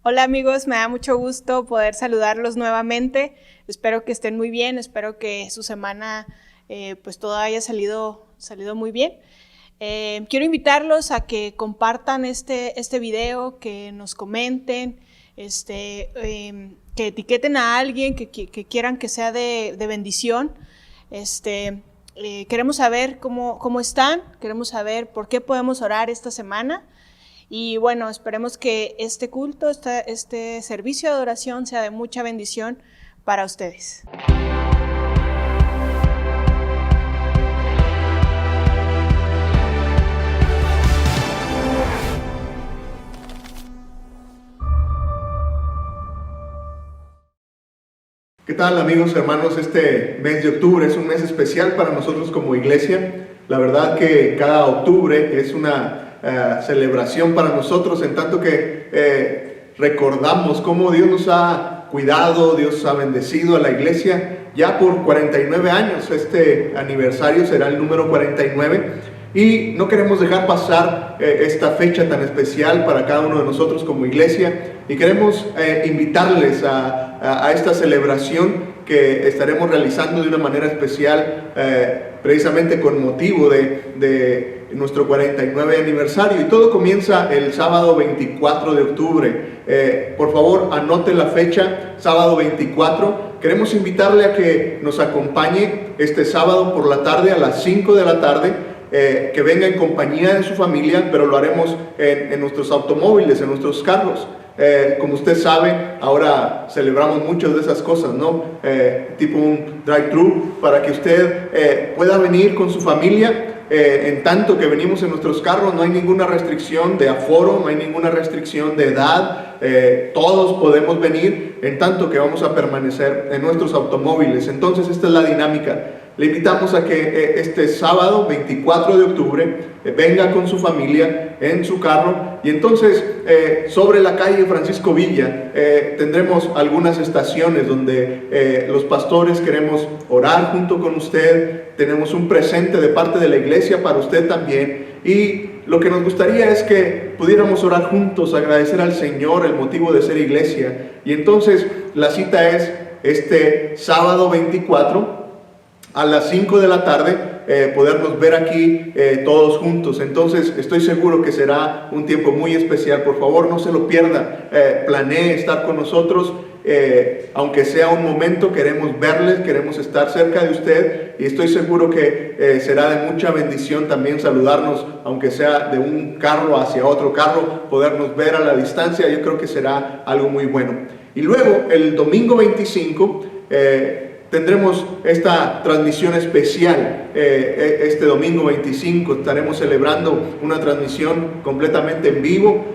Hola amigos, me da mucho gusto poder saludarlos nuevamente. Espero que estén muy bien, espero que su semana pues todo haya salido muy bien. Quiero invitarlos a que compartan este video, que nos comenten, que etiqueten a alguien que quieran que sea de bendición. Queremos saber cómo están, queremos saber por qué podemos orar esta semana. Y bueno, esperemos que este culto, este servicio de adoración sea de mucha bendición para ustedes. ¿Qué tal, amigos, hermanos? Este mes de octubre es un mes especial para nosotros como iglesia. La verdad que cada octubre es una celebración para nosotros, en tanto que recordamos cómo Dios nos ha cuidado, Dios ha bendecido a la iglesia ya por 49 años. Este aniversario será el número 49 y no queremos dejar pasar esta fecha tan especial para cada uno de nosotros como iglesia, y queremos invitarles a esta celebración que estaremos realizando de una manera especial, precisamente con motivo de nuestro 49 aniversario, y todo comienza el sábado 24 de octubre. Por favor, anote la fecha, sábado 24. Queremos invitarle a que nos acompañe este sábado por la tarde a las 5 de la tarde, que venga en compañía de su familia, pero lo haremos en nuestros automóviles, en nuestros carros. Como usted sabe, ahora celebramos muchas de esas cosas, ¿no? Tipo un drive-thru, para que usted pueda venir con su familia. En tanto que venimos en nuestros carros, no hay ninguna restricción de aforo, no hay ninguna restricción de edad. Todos podemos venir, en tanto que vamos a permanecer en nuestros automóviles. Entonces, esta es la dinámica. Le invitamos a que este sábado 24 de octubre venga con su familia en su carro, y entonces sobre la calle Francisco Villa tendremos algunas estaciones donde los pastores queremos orar junto con usted. Tenemos un presente de parte de la iglesia para usted también, y lo que nos gustaría es que pudiéramos orar juntos, agradecer al Señor el motivo de ser iglesia. Y entonces la cita es este sábado 24 a las 5 de la tarde, podernos ver aquí todos juntos. Entonces estoy seguro que será un tiempo muy especial. Por favor, no se lo pierda. Planee estar con nosotros, aunque sea un momento. Queremos verles, queremos estar cerca de usted, y estoy seguro que será de mucha bendición también saludarnos, aunque sea de un carro hacia otro carro, podernos ver a la distancia. Yo creo que será algo muy bueno. Y luego el domingo 25 tendremos esta transmisión especial. Este domingo 25 estaremos celebrando una transmisión completamente en vivo,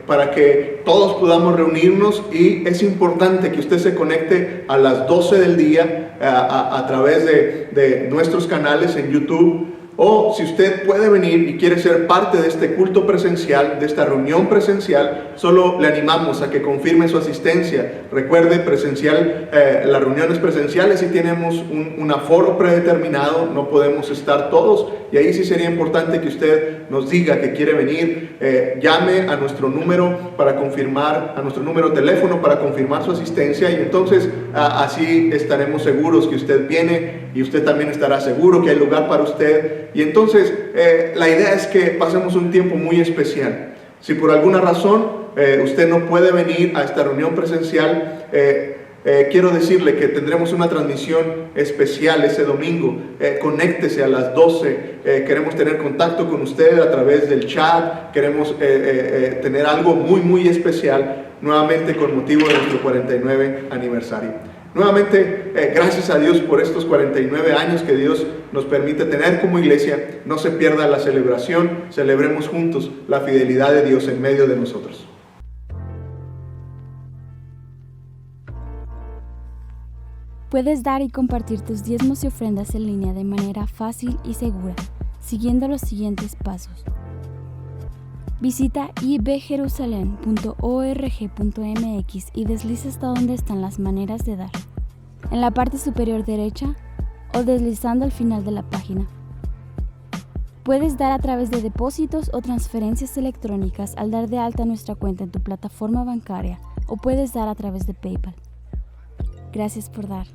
para que todos podamos reunirnos, y es importante que usted se conecte a las 12 del día a través de nuestros canales en YouTube. O si usted puede venir y quiere ser parte de este culto presencial, de esta reunión presencial, solo le animamos a que confirme su asistencia. Recuerde, presencial, las reuniones presenciales sí tenemos un aforo predeterminado, no podemos estar todos, y ahí sí sería importante que usted nos diga que quiere venir. Llame a nuestro número para confirmar, a nuestro número de teléfono para confirmar su asistencia, y entonces así estaremos seguros que usted viene, y usted también estará seguro que hay lugar para usted. Y entonces la idea es que pasemos un tiempo muy especial. Si por alguna razón usted no puede venir a esta reunión presencial, quiero decirle que tendremos una transmisión especial ese domingo. Conéctese a las 12. Queremos tener contacto con usted a través del chat. Queremos tener algo muy especial, nuevamente con motivo de nuestro 49 aniversario. Nuevamente, gracias a Dios por estos 49 años que Dios nos permite tener como iglesia. No se pierda la celebración. Celebremos juntos la fidelidad de Dios en medio de nosotros. Puedes dar y compartir tus diezmos y ofrendas en línea de manera fácil y segura, siguiendo los siguientes pasos. Visita ibjerusalem.org.mx y desliza hasta donde están las maneras de dar, en la parte superior derecha o deslizando al final de la página. Puedes dar a través de depósitos o transferencias electrónicas al dar de alta nuestra cuenta en tu plataforma bancaria o puedes dar a través de PayPal. Gracias por dar.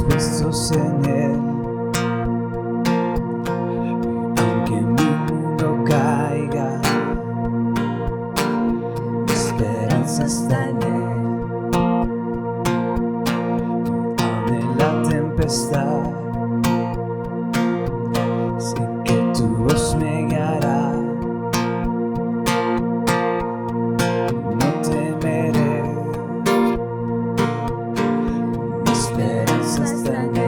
Puestos en él, aunque mi mundo caiga, mi esperanza está en él. Aún en la tempestad, sé que tu voz me guiará. No temeré, mi esperanza está en él.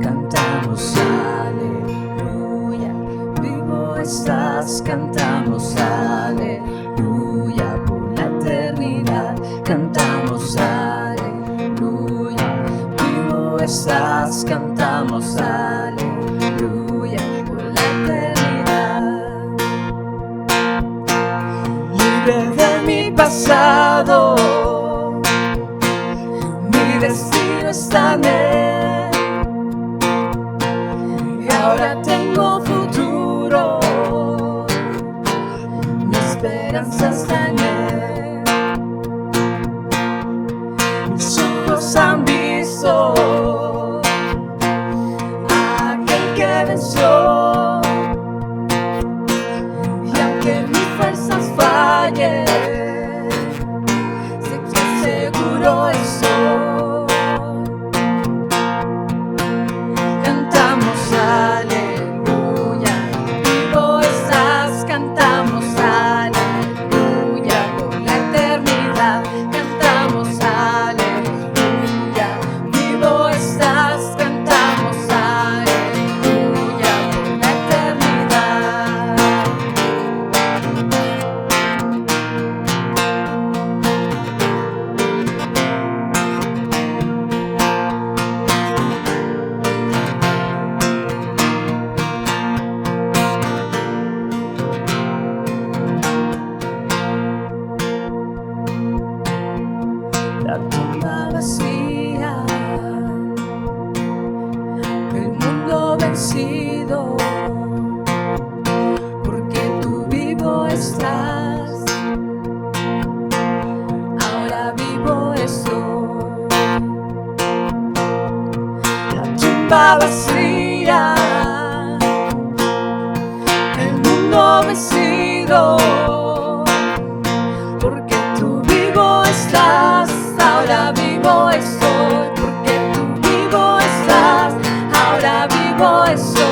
Cantamos aleluya, vivo estás, cantamos aleluya, por la eternidad. Cantamos aleluya, vivo estás, cantamos aleluya, por la eternidad. Libre de mi pasado, mi destino está en él. Y ahora tengo futuro, Mis ojos han visto a aquel que venció. Y aunque mis fuerzas fallen, sé que seguro estoy. Cantamos aleluya, vivo estás, cantamos aleluya por la eternidad. Cantamos aleluya, vivo estás, cantamos aleluya por la eternidad. La tumba vacía, el mundo vencido, porque tú vivo estás, ahora vivo estoy. La tumba vacía, el mundo vencido, porque tú vivo estás, ahora vivo estoy, porque tú vivo estás, ahora vivo estoy.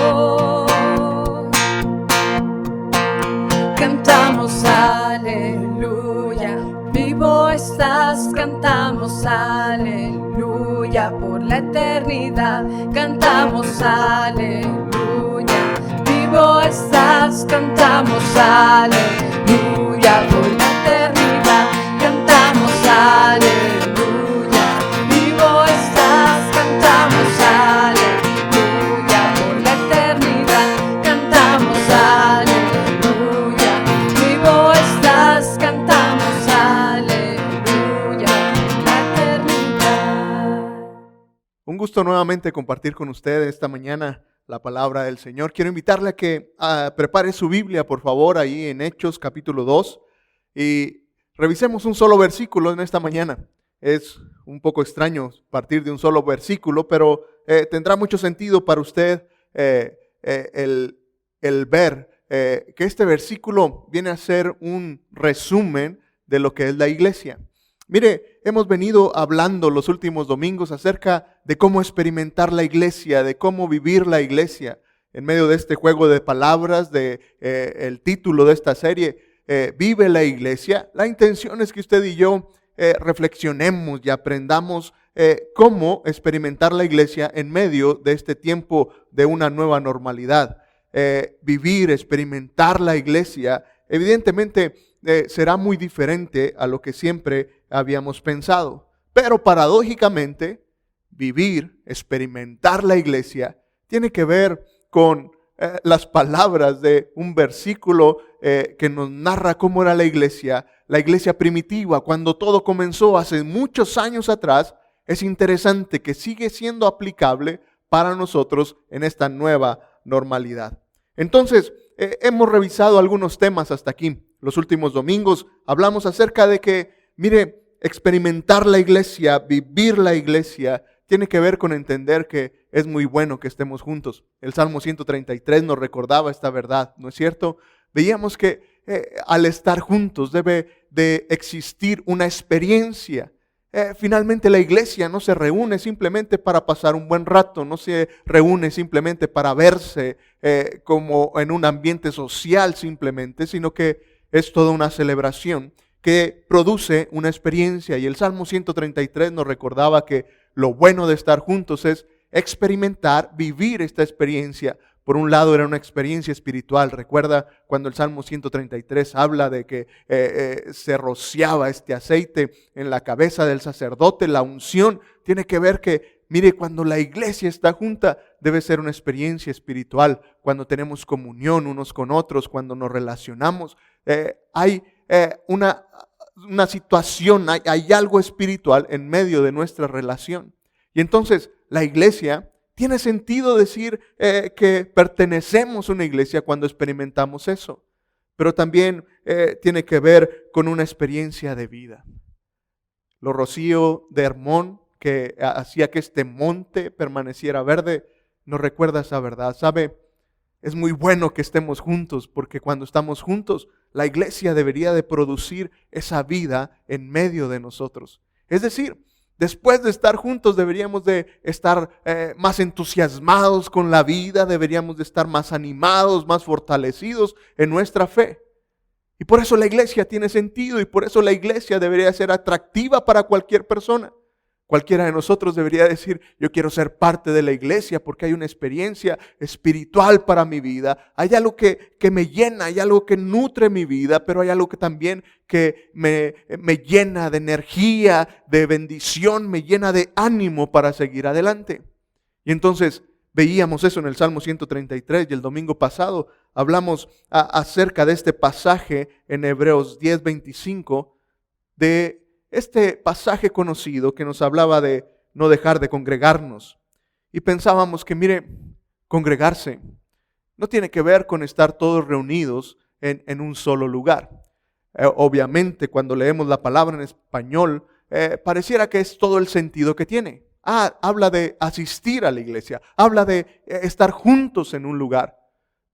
Cantamos aleluya, vivo estás, cantamos aleluya por la eternidad. Cantamos aleluya, vivo estás, cantamos aleluya por la eternidad. Cantamos aleluya, vivo estás, cantamos aleluya por la eternidad. Cantamos aleluya, vivo estás, cantamos aleluya por la eternidad. Un gusto nuevamente compartir con ustedes esta mañana la palabra del Señor. Quiero invitarle a que prepare su Biblia, por favor, ahí en Hechos capítulo 2 y revisemos un solo versículo en esta mañana. Es un poco extraño partir de un solo versículo, pero tendrá mucho sentido para usted el ver que este versículo viene a ser un resumen de lo que es la iglesia. Mire, hemos venido hablando los últimos domingos acerca de cómo experimentar la iglesia, de cómo vivir la iglesia. En medio de este juego de palabras, el título de esta serie, Vive la iglesia. La intención es que usted y yo reflexionemos y aprendamos cómo experimentar la iglesia en medio de este tiempo de una nueva normalidad. Vivir, experimentar la iglesia, evidentemente será muy diferente a lo que siempre habíamos pensado. Pero paradójicamente, vivir, experimentar la iglesia, tiene que ver con las palabras de un versículo que nos narra cómo era la iglesia primitiva, cuando todo comenzó hace muchos años atrás. Es interesante que sigue siendo aplicable para nosotros en esta nueva normalidad. Entonces, hemos revisado algunos temas hasta aquí. Los últimos domingos hablamos acerca de que, mire, experimentar la iglesia, vivir la iglesia, tiene que ver con entender que es muy bueno que estemos juntos. El Salmo 133 nos recordaba esta verdad, ¿no es cierto? Veíamos que al estar juntos debe de existir una experiencia. Finalmente la iglesia no se reúne simplemente para pasar un buen rato, no se reúne simplemente para verse como en un ambiente social simplemente, sino que es toda una celebración que produce una experiencia. Y el Salmo 133 nos recordaba que lo bueno de estar juntos es experimentar, vivir esta experiencia. Por un lado era una experiencia espiritual. Recuerda cuando el Salmo 133 habla de que se rociaba este aceite en la cabeza del sacerdote. La unción tiene que ver que, mire, cuando la iglesia está junta, debe ser una experiencia espiritual. Cuando tenemos comunión unos con otros, cuando nos relacionamos, hay una situación, hay algo espiritual en medio de nuestra relación. Y entonces la iglesia tiene sentido decir que pertenecemos a una iglesia cuando experimentamos eso. Pero también tiene que ver con una experiencia de vida. los rocíos de Hermón que hacía que este monte permaneciera verde, nos recuerda esa verdad. ¿Sabe? Es muy bueno que estemos juntos, porque cuando estamos juntos, la iglesia debería de producir esa vida en medio de nosotros. Es decir, después de estar juntos deberíamos de estar más entusiasmados con la vida, deberíamos de estar más animados, más fortalecidos en nuestra fe. Y por eso la iglesia tiene sentido y por eso la iglesia debería ser atractiva para cualquier persona. Cualquiera de nosotros debería decir, yo quiero ser parte de la iglesia porque hay una experiencia espiritual para mi vida. Hay algo que me llena, hay algo que nutre mi vida, pero hay algo que también que me llena de energía, de bendición, me llena de ánimo para seguir adelante. Y entonces veíamos eso en el Salmo 133 y el domingo pasado hablamos acerca de este pasaje en Hebreos 10:25 de este pasaje conocido que nos hablaba de no dejar de congregarnos. Y pensábamos que, mire, congregarse no tiene que ver con estar todos reunidos en un solo lugar. Obviamente, cuando leemos la palabra en español, pareciera que es todo el sentido que tiene. Habla de asistir a la iglesia, habla de estar juntos en un lugar.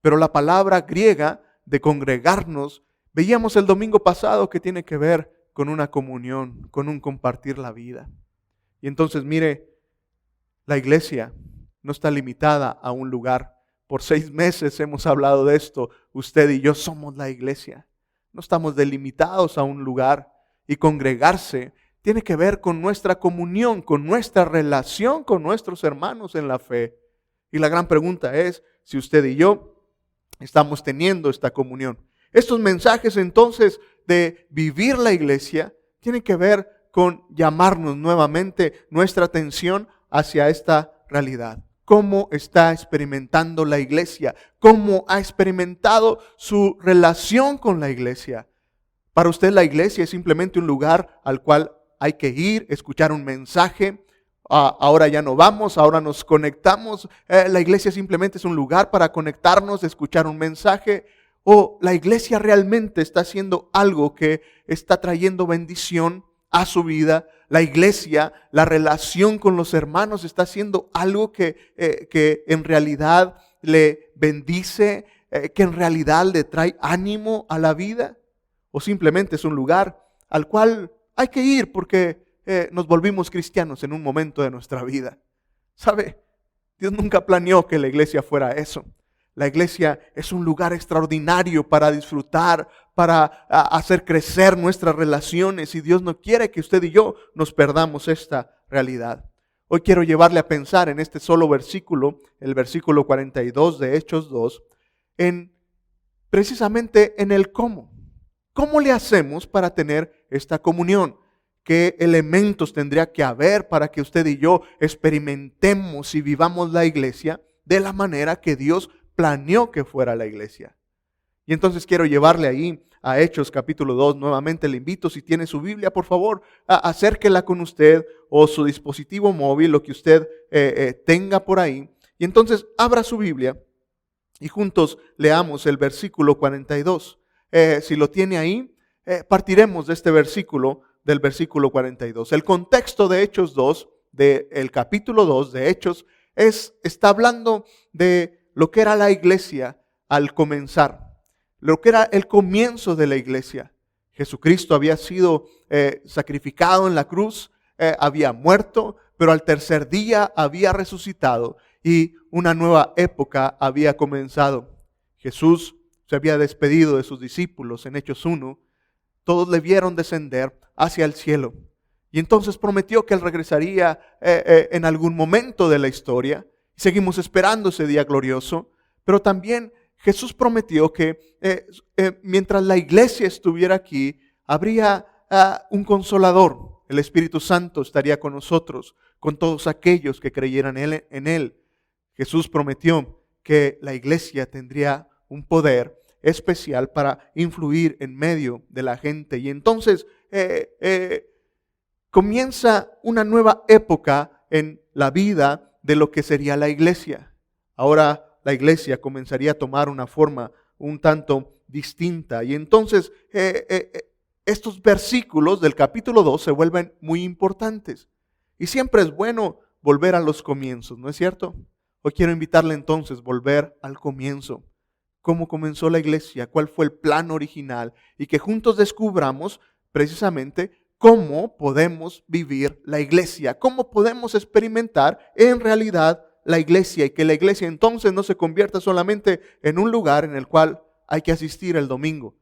Pero la palabra griega de congregarnos, veíamos el domingo pasado que tiene que ver con una comunión, con un compartir la vida. Y entonces, mire, la iglesia no está limitada a un lugar. Por 6 meses hemos hablado de esto. Usted y yo somos la iglesia. No estamos delimitados a un lugar. Y congregarse tiene que ver con nuestra comunión, con nuestra relación con nuestros hermanos en la fe. Y la gran pregunta es si usted y yo estamos teniendo esta comunión. Estos mensajes entonces de vivir la iglesia tienen que ver con llamarnos nuevamente nuestra atención hacia esta realidad. ¿Cómo está experimentando la iglesia? ¿Cómo ha experimentado su relación con la iglesia? Para usted la iglesia es simplemente un lugar al cual hay que ir, escuchar un mensaje. Ahora ya no vamos, ahora nos conectamos. La iglesia simplemente es un lugar para conectarnos, escuchar un mensaje. O la iglesia realmente está haciendo algo que está trayendo bendición a su vida. La iglesia, la relación con los hermanos está haciendo algo que en realidad le bendice, que en realidad le trae ánimo a la vida. O simplemente es un lugar al cual hay que ir porque nos volvimos cristianos en un momento de nuestra vida. ¿Sabe? Dios nunca planeó que la iglesia fuera eso. La iglesia es un lugar extraordinario para disfrutar, para hacer crecer nuestras relaciones, y Dios no quiere que usted y yo nos perdamos esta realidad. Hoy quiero llevarle a pensar en este solo versículo, el versículo 42 de Hechos 2, precisamente en el cómo. ¿Cómo le hacemos para tener esta comunión? ¿Qué elementos tendría que haber para que usted y yo experimentemos y vivamos la iglesia de la manera que Dios planeó que fuera la iglesia? Y entonces quiero llevarle ahí a Hechos capítulo 2. Nuevamente le invito, si tiene su Biblia, por favor, acérquela con usted o su dispositivo móvil, lo que usted tenga por ahí. Y entonces abra su Biblia y juntos leamos el versículo 42. Si lo tiene ahí, partiremos de este versículo, del versículo 42. El contexto de Hechos 2, del capítulo 2 de Hechos, está hablando de lo que era la iglesia al comenzar, lo que era el comienzo de la iglesia. Jesucristo había sido sacrificado en la cruz, había muerto, pero al tercer día había resucitado y una nueva época había comenzado. Jesús se había despedido de sus discípulos en Hechos 1. Todos le vieron descender hacia el cielo. Y entonces prometió que Él regresaría en algún momento de la historia. Seguimos esperando ese día glorioso. Pero también Jesús prometió que mientras la iglesia estuviera aquí, habría un consolador. El Espíritu Santo estaría con nosotros, con todos aquellos que creyeran en Él. Jesús prometió que la iglesia tendría un poder especial para influir en medio de la gente. Y entonces comienza una nueva época en la vida de lo que sería la iglesia. Ahora la iglesia comenzaría a tomar una forma un tanto distinta. Y entonces estos versículos del capítulo 2 se vuelven muy importantes. Y siempre es bueno volver a los comienzos, ¿no es cierto? Hoy quiero invitarle entonces a volver al comienzo. ¿Cómo comenzó la iglesia? ¿Cuál fue el plan original? Y que juntos descubramos precisamente cómo podemos vivir la iglesia, cómo podemos experimentar en realidad la iglesia, y que la iglesia entonces no se convierta solamente en un lugar en el cual hay que asistir el domingo,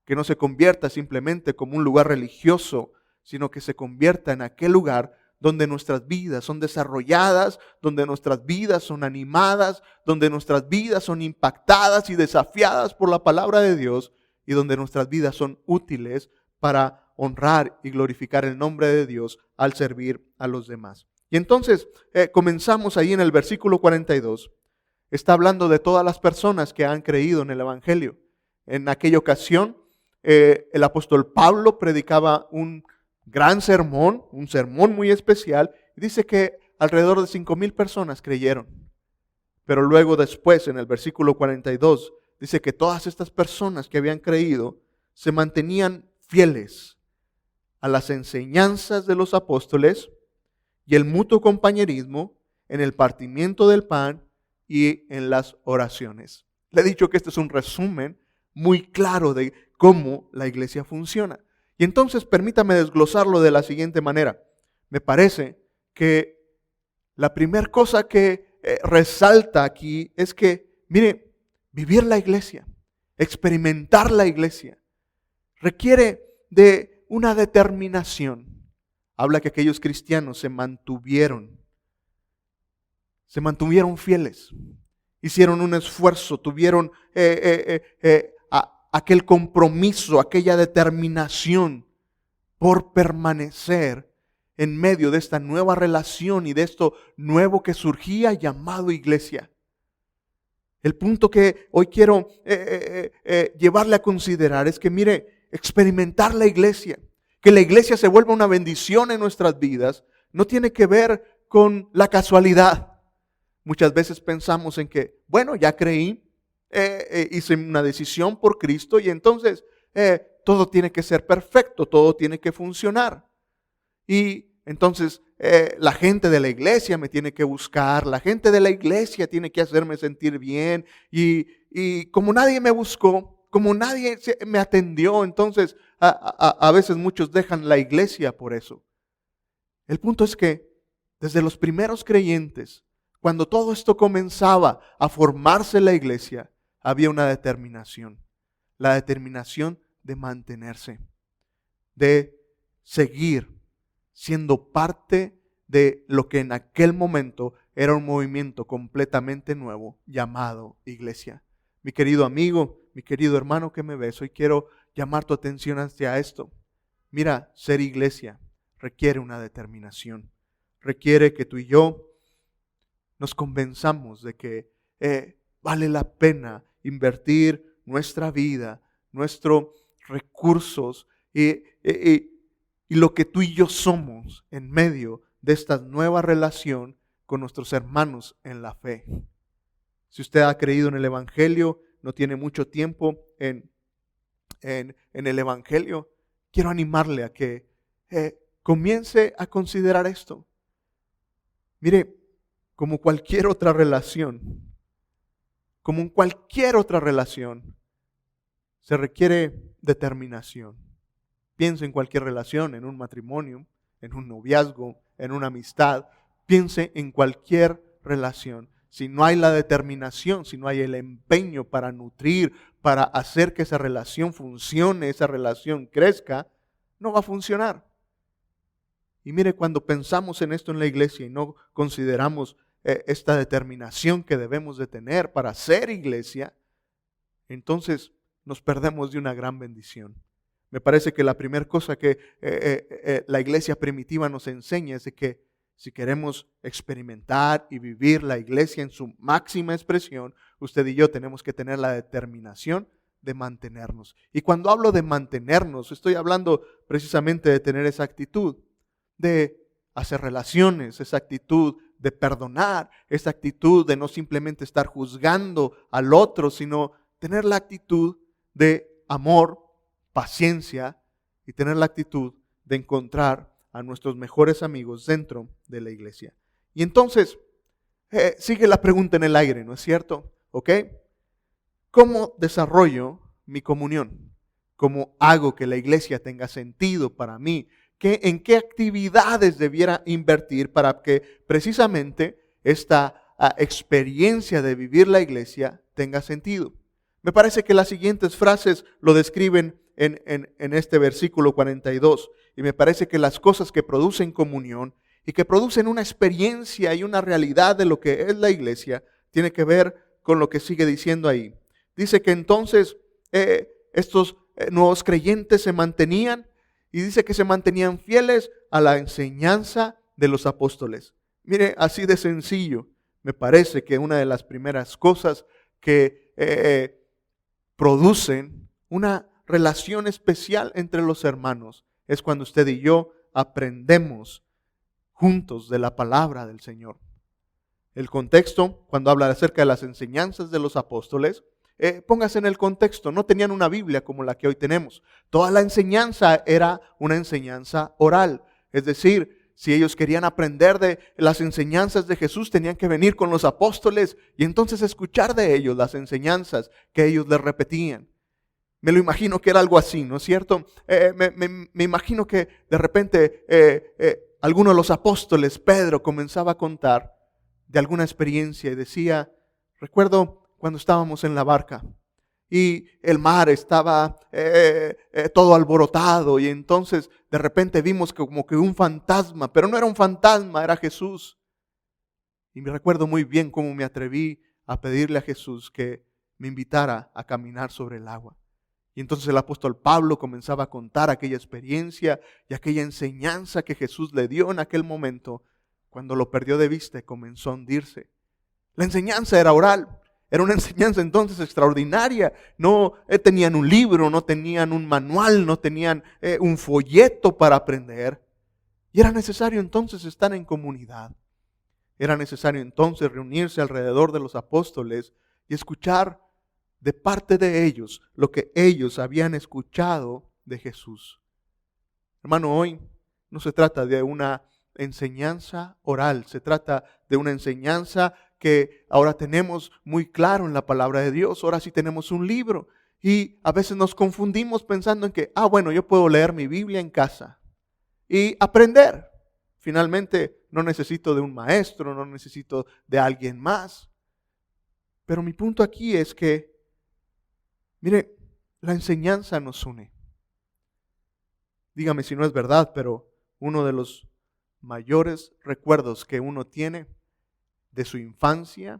que no se convierta simplemente como un lugar religioso, sino que se convierta en aquel lugar donde nuestras vidas son desarrolladas, donde nuestras vidas son animadas, donde nuestras vidas son impactadas y desafiadas por la palabra de Dios, y donde nuestras vidas son útiles para honrar y glorificar el nombre de Dios al servir a los demás. Y entonces comenzamos ahí en el versículo 42. Está hablando de todas las personas que han creído en el Evangelio. En aquella ocasión, el apóstol Pablo predicaba un gran sermón, un sermón muy especial, y dice que alrededor de 5,000 personas creyeron. Pero luego después, en el versículo 42, dice que todas estas personas que habían creído se mantenían fieles a las enseñanzas de los apóstoles y el mutuo compañerismo en el partimiento del pan y en las oraciones. Le he dicho que este es un resumen muy claro de cómo la iglesia funciona. Y entonces permítame desglosarlo de la siguiente manera. Me parece que la primera cosa que resalta aquí es que, mire, vivir la iglesia, experimentar la iglesia, requiere de una determinación. Habla que aquellos cristianos se mantuvieron fieles, hicieron un esfuerzo, tuvieron aquel compromiso, aquella determinación por permanecer en medio de esta nueva relación y de esto nuevo que surgía llamado iglesia. El punto que hoy quiero llevarle a considerar es que, mire, experimentar la iglesia, que la iglesia se vuelva una bendición en nuestras vidas, no tiene que ver con la casualidad. Muchas veces pensamos en que, bueno, ya creí, hice una decisión por Cristo y entonces todo tiene que ser perfecto, todo tiene que funcionar. Y entonces la gente de la iglesia me tiene que buscar, la gente de la iglesia tiene que hacerme sentir bien y como nadie me buscó, como nadie me atendió, entonces a veces muchos dejan la iglesia por eso. El punto es que desde los primeros creyentes, cuando todo esto comenzaba a formarse la iglesia, había una determinación. La determinación de mantenerse, de seguir siendo parte de lo que en aquel momento era un movimiento completamente nuevo llamado iglesia. Mi querido amigo, mi querido hermano que me ves, hoy quiero llamar tu atención hacia esto. Mira, ser iglesia requiere una determinación. Requiere que tú y yo nos convenzamos de que vale la pena invertir nuestra vida, nuestros recursos y lo que tú y yo somos en medio de esta nueva relación con nuestros hermanos en la fe. Si usted ha creído en el Evangelio, no tiene mucho tiempo en el Evangelio, quiero animarle a que comience a considerar esto. Mire, como cualquier otra relación, se requiere determinación. Piense en cualquier relación, en un matrimonio, en un noviazgo, en una amistad. Piense en cualquier relación. Si no hay la determinación, si no hay el empeño para nutrir, para hacer que esa relación funcione, esa relación crezca, no va a funcionar. Y mire, cuando pensamos en esto en la iglesia y no consideramos esta determinación que debemos de tener para ser iglesia, entonces nos perdemos de una gran bendición. Me parece que la primera cosa que la iglesia primitiva nos enseña es de que si queremos experimentar y vivir la iglesia en su máxima expresión, usted y yo tenemos que tener la determinación de mantenernos. Y cuando hablo de mantenernos, estoy hablando precisamente de tener esa actitud de hacer relaciones, esa actitud de perdonar, esa actitud de no simplemente estar juzgando al otro, sino tener la actitud de amor, paciencia y y tener la actitud de encontrar a nuestros mejores amigos dentro de la iglesia. Y entonces, sigue la pregunta en el aire, ¿no es cierto? ¿Ok? ¿Cómo desarrollo mi comunión? ¿Cómo hago que la iglesia tenga sentido para mí? ¿En qué actividades debiera invertir para que precisamente esta experiencia de vivir la iglesia tenga sentido? Me parece que las siguientes frases lo describen en este versículo 42. Y me parece que las cosas que producen comunión y que producen una experiencia y una realidad de lo que es la iglesia, tiene que ver con lo que sigue diciendo ahí. Dice que entonces estos nuevos creyentes se mantenían, y dice que se mantenían fieles a la enseñanza de los apóstoles. Mire, así de sencillo, me parece que una de las primeras cosas que producen una relación especial entre los hermanos es cuando usted y yo aprendemos juntos de la palabra del Señor. El contexto, cuando habla acerca de las enseñanzas de los apóstoles, póngase en el contexto, no tenían una Biblia como la que hoy tenemos. Toda la enseñanza era una enseñanza oral. Es decir, si ellos querían aprender de las enseñanzas de Jesús, tenían que venir con los apóstoles y entonces escuchar de ellos las enseñanzas que ellos les repetían. Me lo imagino que era algo así, ¿no es cierto? Me imagino que de repente alguno de los apóstoles, Pedro, comenzaba a contar de alguna experiencia y decía, recuerdo cuando estábamos en la barca y el mar estaba todo alborotado y entonces de repente vimos como que un fantasma, pero no era un fantasma, era Jesús. Y me recuerdo muy bien cómo me atreví a pedirle a Jesús que me invitara a caminar sobre el agua. Y entonces el apóstol Pablo comenzaba a contar aquella experiencia y aquella enseñanza que Jesús le dio en aquel momento. Cuando lo perdió de vista y comenzó a hundirse. La enseñanza era oral. Era una enseñanza entonces extraordinaria. No tenían un libro, no tenían un manual, no tenían un folleto para aprender. Y era necesario entonces estar en comunidad. Era necesario entonces reunirse alrededor de los apóstoles y escuchar de parte de ellos lo que ellos habían escuchado de Jesús. Hermano, hoy no se trata de una enseñanza oral, se trata de una enseñanza que ahora tenemos muy claro en la palabra de Dios. Ahora sí tenemos un libro y a veces nos confundimos pensando en que, bueno, yo puedo leer mi Biblia en casa y aprender. Finalmente no necesito de un maestro, no necesito de alguien más. Pero mi punto aquí es que, mire, la enseñanza nos une. Dígame si no es verdad, pero uno de los mayores recuerdos que uno tiene de su infancia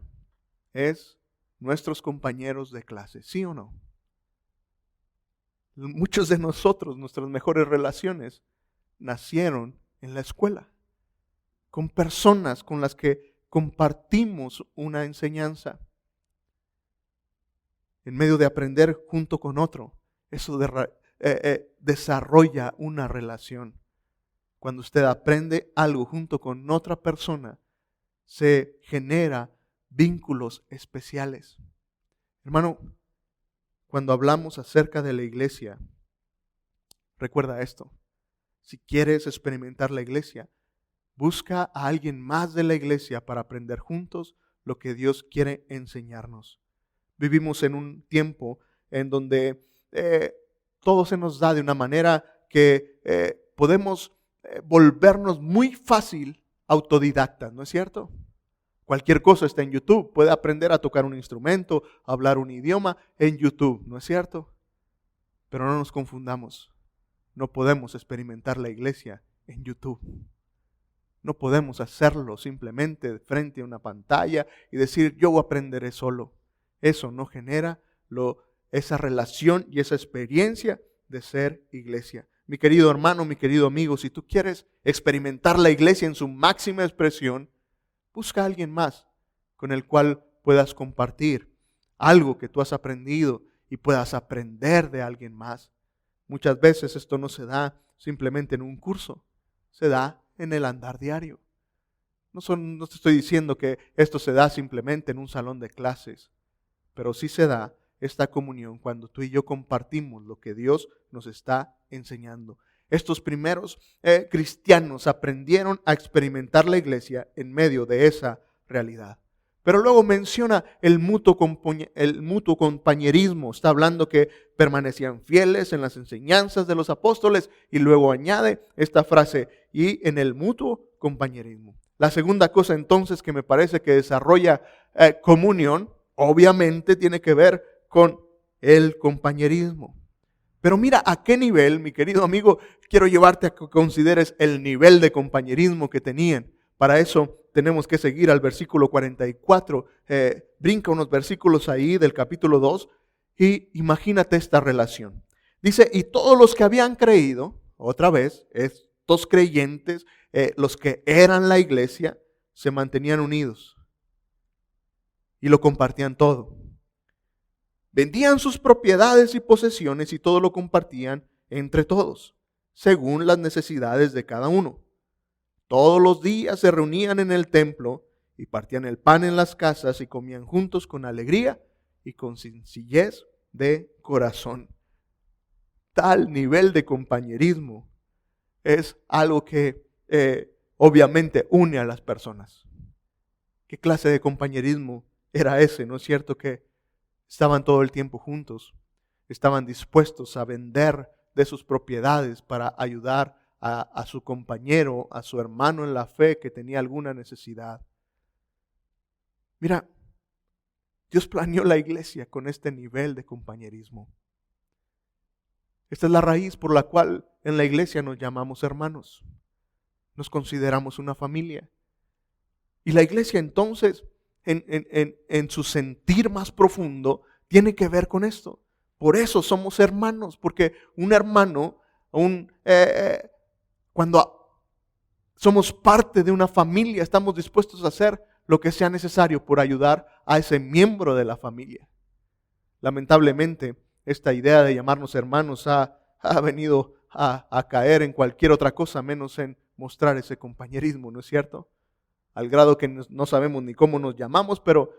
es nuestros compañeros de clase, ¿sí o no? Muchos de nosotros, nuestras mejores relaciones nacieron en la escuela, con personas con las que compartimos una enseñanza. En medio de aprender junto con otro, eso desarrolla una relación. Cuando usted aprende algo junto con otra persona, se genera vínculos especiales. Hermano, cuando hablamos acerca de la iglesia, recuerda esto. Si quieres experimentar la iglesia, busca a alguien más de la iglesia para aprender juntos lo que Dios quiere enseñarnos. Vivimos en un tiempo en donde todo se nos da de una manera que podemos volvernos muy fácil autodidactas, ¿no es cierto? Cualquier cosa está en YouTube. Puede aprender a tocar un instrumento, a hablar un idioma en YouTube, ¿no es cierto? Pero no nos confundamos. No podemos experimentar la iglesia en YouTube. No podemos hacerlo simplemente frente a una pantalla y decir, yo aprenderé solo. Eso no genera esa relación y esa experiencia de ser iglesia. Mi querido hermano, mi querido amigo, si tú quieres experimentar la iglesia en su máxima expresión, busca a alguien más con el cual puedas compartir algo que tú has aprendido y puedas aprender de alguien más. Muchas veces esto no se da simplemente en un curso, se da en el andar diario. No te estoy diciendo que esto se da simplemente en un salón de clases, pero sí se da esta comunión cuando tú y yo compartimos lo que Dios nos está enseñando. Estos primeros cristianos aprendieron a experimentar la iglesia en medio de esa realidad. Pero luego menciona el mutuo compañerismo. Está hablando que permanecían fieles en las enseñanzas de los apóstoles y luego añade esta frase, y en el mutuo compañerismo. La segunda cosa entonces que me parece que desarrolla comunión, obviamente tiene que ver con el compañerismo. Pero mira a qué nivel, mi querido amigo, quiero llevarte a que consideres el nivel de compañerismo que tenían. Para eso tenemos que seguir al versículo 44. Brinca unos versículos ahí del capítulo 2 y imagínate esta relación. Dice, y todos los que habían creído, otra vez, estos creyentes, los que eran la iglesia, se mantenían unidos y lo compartían todo. Vendían sus propiedades y posesiones y todo lo compartían entre todos, según las necesidades de cada uno. Todos los días se reunían en el templo y partían el pan en las casas y comían juntos con alegría y con sencillez de corazón. Tal nivel de compañerismo es algo que obviamente une a las personas. ¿Qué clase de compañerismo era ese? ¿No es cierto que estaban todo el tiempo juntos? Estaban dispuestos a vender de sus propiedades para ayudar a su compañero, a su hermano en la fe que tenía alguna necesidad. Mira, Dios planeó la iglesia con este nivel de compañerismo. Esta es la raíz por la cual en la iglesia nos llamamos hermanos. Nos consideramos una familia. Y la iglesia entonces, en su sentir más profundo, tiene que ver con esto. Por eso somos hermanos, porque un hermano, cuando somos parte de una familia, estamos dispuestos a hacer lo que sea necesario por ayudar a ese miembro de la familia. Lamentablemente, esta idea de llamarnos hermanos ha venido a caer en cualquier otra cosa menos en mostrar ese compañerismo, ¿no es cierto? Al grado que no sabemos ni cómo nos llamamos, pero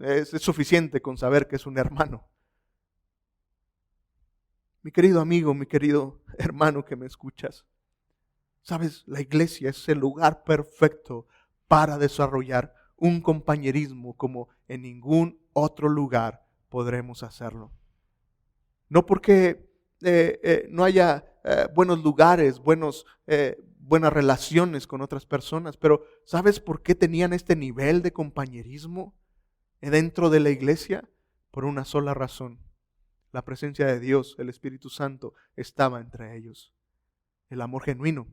es suficiente con saber que es un hermano. Mi querido amigo, mi querido hermano que me escuchas, ¿sabes? La iglesia es el lugar perfecto para desarrollar un compañerismo como en ningún otro lugar podremos hacerlo. No porque no haya buenos lugares, buenas relaciones con otras personas, pero ¿sabes por qué tenían este nivel de compañerismo dentro de la iglesia? Por una sola razón. La presencia de Dios, el Espíritu Santo, estaba entre ellos. El amor genuino,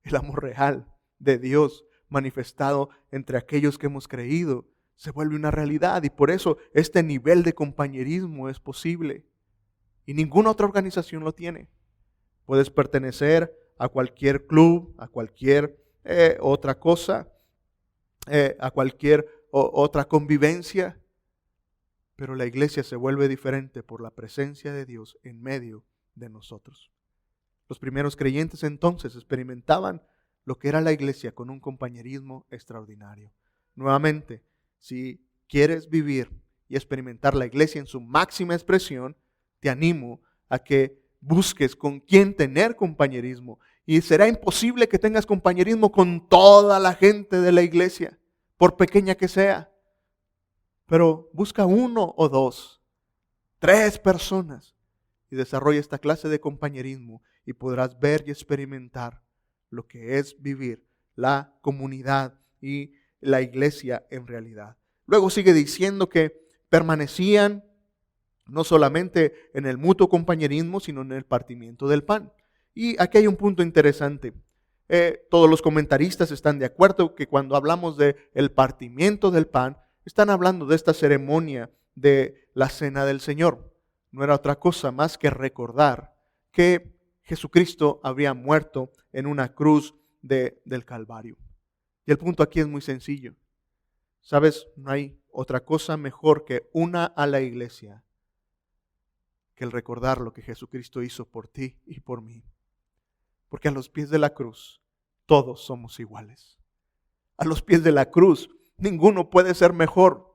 el amor real de Dios manifestado entre aquellos que hemos creído se vuelve una realidad, y por eso este nivel de compañerismo es posible. Y ninguna otra organización lo tiene. Puedes pertenecer a cualquier club, a cualquier otra cosa, a cualquier otra convivencia, pero la iglesia se vuelve diferente por la presencia de Dios en medio de nosotros. Los primeros creyentes entonces experimentaban lo que era la iglesia con un compañerismo extraordinario. Nuevamente, si quieres vivir y experimentar la iglesia en su máxima expresión, te animo a que busques con quién tener compañerismo. Y será imposible que tengas compañerismo con toda la gente de la iglesia, por pequeña que sea. Pero busca 1 o 2, 3 personas y desarrolla esta clase de compañerismo y podrás ver y experimentar lo que es vivir la comunidad y la iglesia en realidad. Luego sigue diciendo que permanecían no solamente en el mutuo compañerismo, sino en el partimiento del pan. Y aquí hay un punto interesante. Todos los comentaristas están de acuerdo que cuando hablamos de el partimiento del pan, están hablando de esta ceremonia de la cena del Señor. No era otra cosa más que recordar que Jesucristo había muerto en una cruz del Calvario. Y el punto aquí es muy sencillo. ¿Sabes? No hay otra cosa mejor que una a la iglesia que el recordar lo que Jesucristo hizo por ti y por mí. Porque a los pies de la cruz todos somos iguales. A los pies de la cruz ninguno puede ser mejor.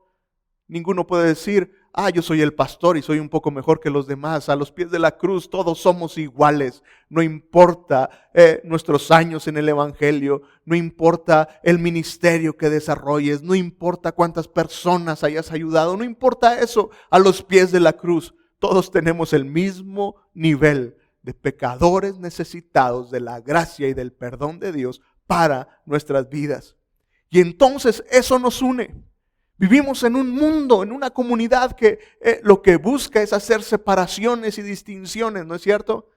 Ninguno puede decir, yo soy el pastor y soy un poco mejor que los demás. A los pies de la cruz todos somos iguales. No importa nuestros años en el Evangelio, no importa el ministerio que desarrolles, no importa cuántas personas hayas ayudado, no importa eso. A los pies de la cruz todos tenemos el mismo nivel de pecadores necesitados de la gracia y del perdón de Dios para nuestras vidas. Y entonces eso nos une. Vivimos en un mundo, en una comunidad que lo que busca es hacer separaciones y distinciones, ¿no es cierto?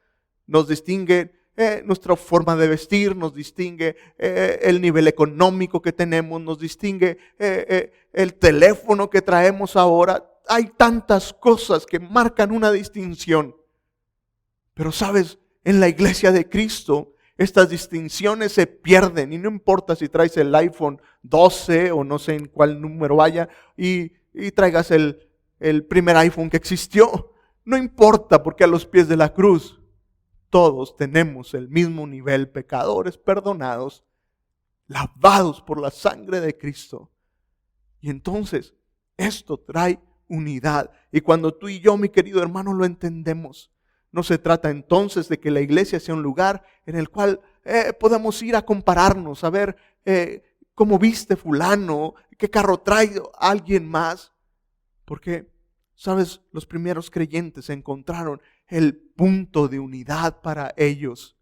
Nos distingue nuestra forma de vestir, nos distingue el nivel económico que tenemos, nos distingue el teléfono que traemos ahora. Hay tantas cosas que marcan una distinción. Pero sabes, en la iglesia de Cristo, estas distinciones se pierden y no importa si traes el iPhone 12 o no sé en cuál número vaya y traigas el primer iPhone que existió. No importa, porque a los pies de la cruz todos tenemos el mismo nivel, pecadores perdonados, lavados por la sangre de Cristo. Y entonces esto trae unidad. Y cuando tú y yo, mi querido hermano, lo entendemos, no se trata entonces de que la iglesia sea un lugar en el cual podamos ir a compararnos, a ver cómo viste fulano, qué carro trae alguien más. Porque, ¿sabes? Los primeros creyentes encontraron el punto de unidad para ellos.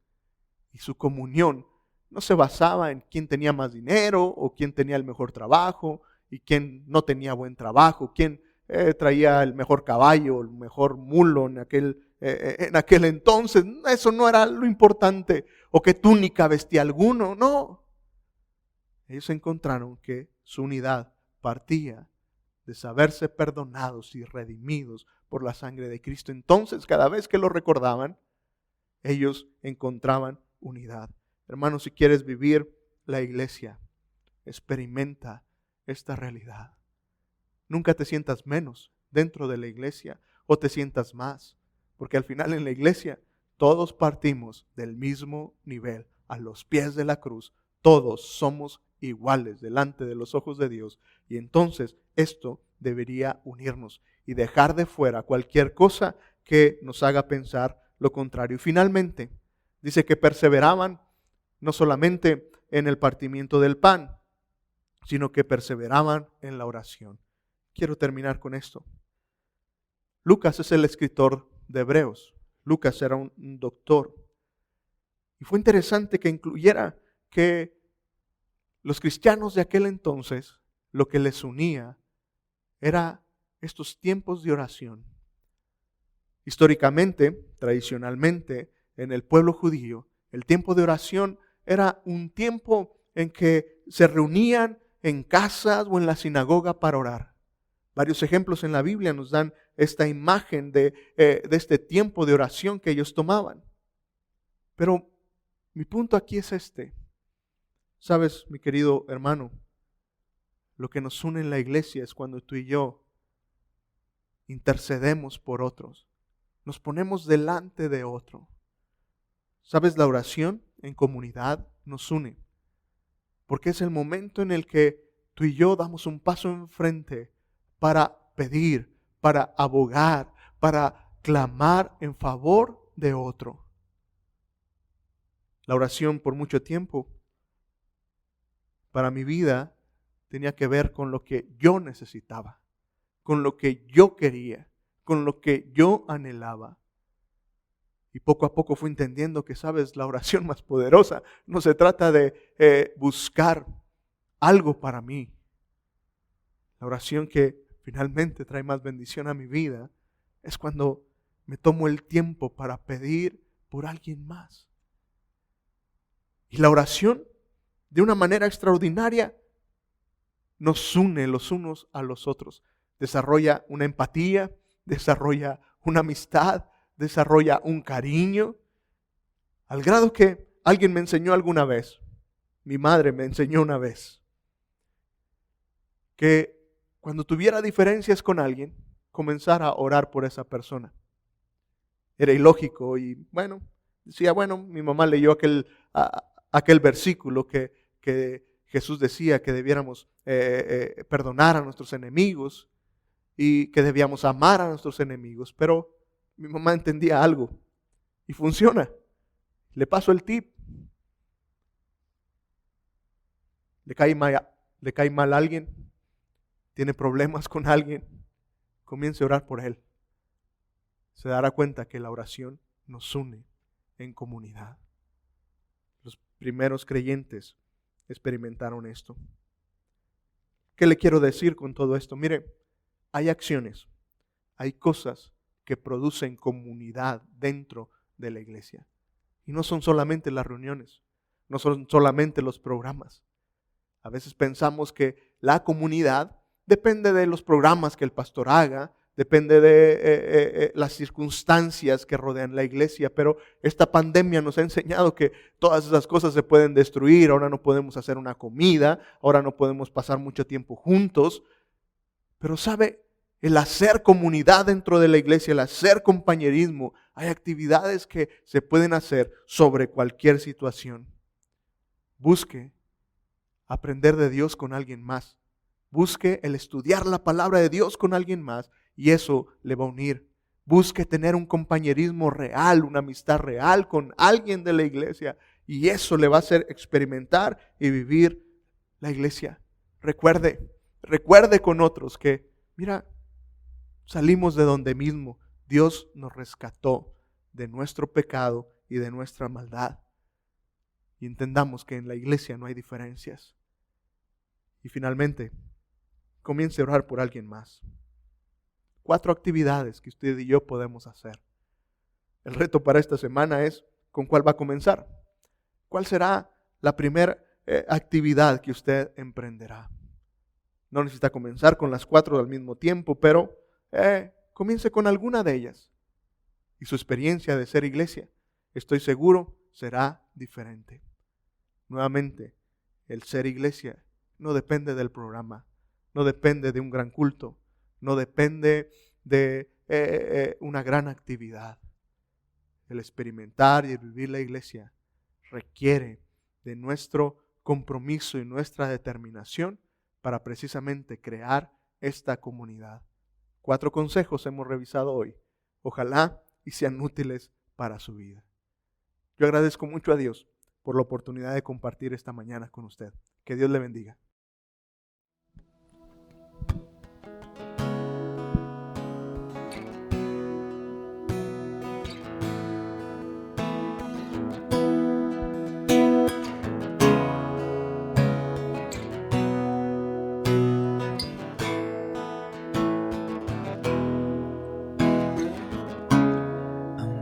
Y su comunión no se basaba en quién tenía más dinero o quién tenía el mejor trabajo y quién no tenía buen trabajo, quién traía el mejor caballo, el mejor mulo en aquel entonces. Eso no era lo importante. O qué túnica vestía alguno. No. Ellos encontraron que su unidad partía de saberse perdonados y redimidos por la sangre de Cristo. Entonces, cada vez que lo recordaban, ellos encontraban unidad. Hermanos, si quieres vivir la iglesia, experimenta esta realidad. Nunca te sientas menos dentro de la iglesia o te sientas más, porque al final en la iglesia todos partimos del mismo nivel, a los pies de la cruz. Todos somos iguales delante de los ojos de Dios, y entonces esto debería unirnos y dejar de fuera cualquier cosa que nos haga pensar lo contrario. Y finalmente dice que perseveraban no solamente en el partimiento del pan, sino que perseveraban en la oración. Quiero terminar con esto. Lucas es el escritor de Hebreos. Lucas era un doctor. Y fue interesante que incluyera que los cristianos de aquel entonces, lo que les unía era estos tiempos de oración. Históricamente, tradicionalmente, en el pueblo judío, el tiempo de oración era un tiempo en que se reunían en casas o en la sinagoga para orar. Varios ejemplos en la Biblia nos dan esta imagen de este tiempo de oración que ellos tomaban. Pero mi punto aquí es este. Sabes, mi querido hermano, lo que nos une en la iglesia es cuando tú y yo intercedemos por otros. Nos ponemos delante de otro. Sabes, la oración en comunidad nos une. Porque es el momento en el que tú y yo damos un paso enfrente para pedir, para abogar, para clamar en favor de otro. La oración por mucho tiempo para mi vida tenía que ver con lo que yo necesitaba, con lo que yo quería, con lo que yo anhelaba. Y poco a poco fui entendiendo que, sabes, la oración más poderosa no se trata de buscar algo para mí. La oración que finalmente trae más bendición a mi vida es cuando me tomo el tiempo para pedir por alguien más. Y la oración, de una manera extraordinaria, nos une los unos a los otros. Desarrolla una empatía, desarrolla una amistad, desarrolla un cariño, al grado que alguien me enseñó alguna vez, mi madre me enseñó una vez, que cuando tuviera diferencias con alguien, comenzara a orar por esa persona. Era ilógico y decía, mi mamá leyó aquel versículo que Jesús decía que debiéramos perdonar a nuestros enemigos. y que debíamos amar a nuestros enemigos, pero mi mamá entendía algo y funciona. Le paso el tip. Le cae mal a alguien, tiene problemas con alguien, comience a orar por él. Se dará cuenta que la oración nos une en comunidad. Los primeros creyentes experimentaron esto. ¿Qué le quiero decir con todo esto? Mire, hay acciones, hay cosas que producen comunidad dentro de la iglesia. Y no son solamente las reuniones, no son solamente los programas. A veces pensamos que la comunidad depende de los programas que el pastor haga, depende de las circunstancias que rodean la iglesia, pero esta pandemia nos ha enseñado que todas esas cosas se pueden destruir. Ahora no podemos hacer una comida, ahora no podemos pasar mucho tiempo juntos, pero ¿sabe? El hacer comunidad dentro de la iglesia, el hacer compañerismo, hay actividades que se pueden hacer sobre cualquier situación. Busque aprender de Dios con alguien más. Busque el estudiar la palabra de Dios con alguien más y eso le va a unir. Busque tener un compañerismo real, una amistad real con alguien de la iglesia y eso le va a hacer experimentar y vivir la iglesia. Recuerde con otros que, mira, salimos de donde mismo. Dios nos rescató de nuestro pecado y de nuestra maldad. Y entendamos que en la iglesia no hay diferencias. Y finalmente, comience a orar por alguien más. 4 actividades que usted y yo podemos hacer. El reto para esta semana es, ¿con cuál va a comenzar? ¿Cuál será la primera actividad que usted emprenderá? No necesita comenzar con las 4 al mismo tiempo, pero comience con alguna de ellas. Y su experiencia de ser iglesia, estoy seguro, será diferente. Nuevamente, el ser iglesia no depende del programa, no depende de un gran culto, no depende de una gran actividad. El experimentar y el vivir la iglesia requiere de nuestro compromiso y nuestra determinación para precisamente crear esta comunidad. 4 consejos hemos revisado hoy. Ojalá y sean útiles para su vida. Yo agradezco mucho a Dios por la oportunidad de compartir esta mañana con usted. Que Dios le bendiga.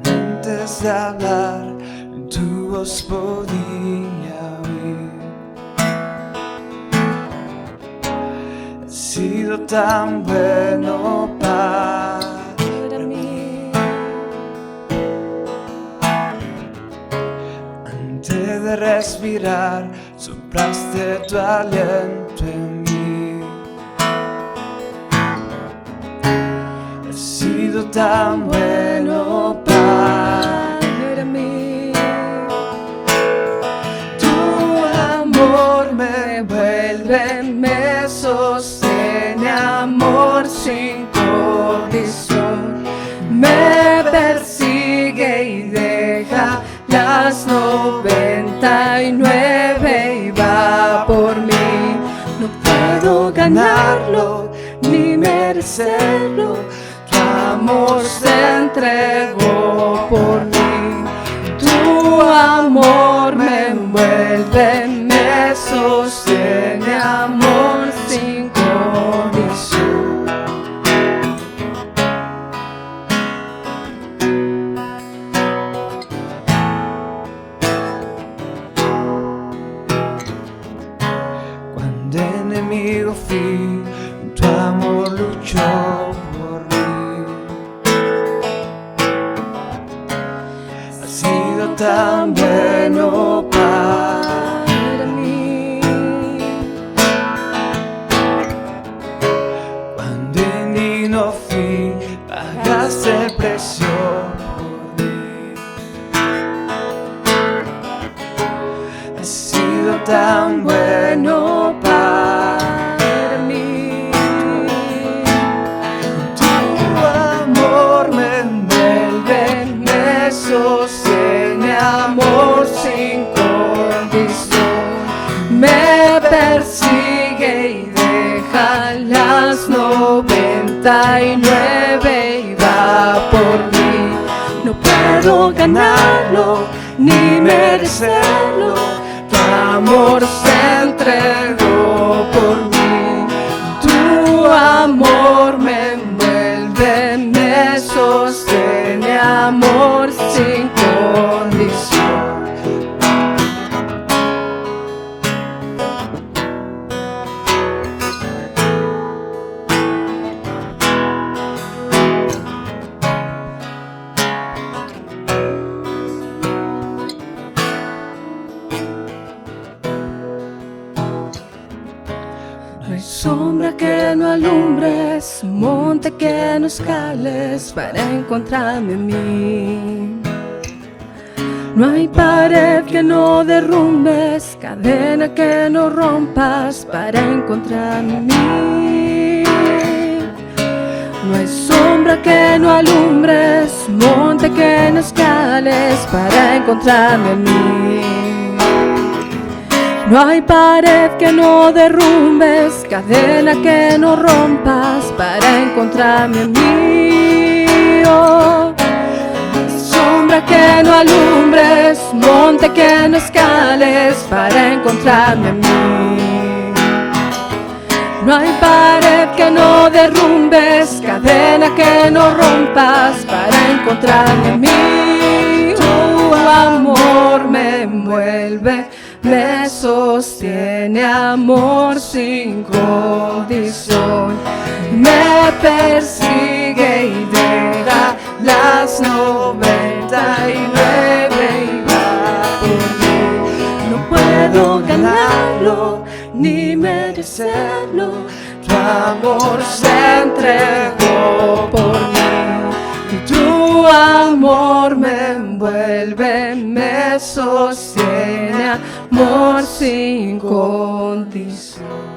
Antes de hablar, tu voz podía oír. Has sido tan bueno para mí. Antes de respirar, soplaste tu aliento en mí. Has sido tan bueno para mí. Tu amor me envuelve, me sostiene, amor sin condición. Me persigue y deja las 99 y va por mí. No puedo ganarlo ni merecerlo. Tu amor se entregó por mí. Tu amor me envuelve, me sostiene, amor sin condición. Cuando enemigo fui, tu amor luchó por mí. Has sido tan bueno para mí. Cuando indigno fui, pagaste el precio por mí. Has sido tan bueno para mí. persigue y deja las 99 y va por mí. No puedo ganarlo ni merecerlo, tu amor se entregó por mí. Tu amor me envuelve, me sostiene, amor sin condición. No hay sombra que no alumbres, monte que no escales para encontrarme a mí. No hay pared que no derrumbes, cadena que no rompas para encontrarme a mí. No hay sombra que no alumbres, monte que no escales para encontrarme a mí. No hay pared que no derrumbes, cadena que no rompas para encontrarme a mí. Oh, sombra que no alumbres, monte que no escales para encontrarme a mí. No hay pared que no derrumbes, cadena que no rompas para encontrarme a mí. Tu amor me envuelve, me sostiene, amor sin condición. Me persigue y deja las 99 y va por mí. No puedo ganarlo ni merecerlo, tu amor se entregó por mí. Y tu amor me envuelve, me sostiene, amor sin condición.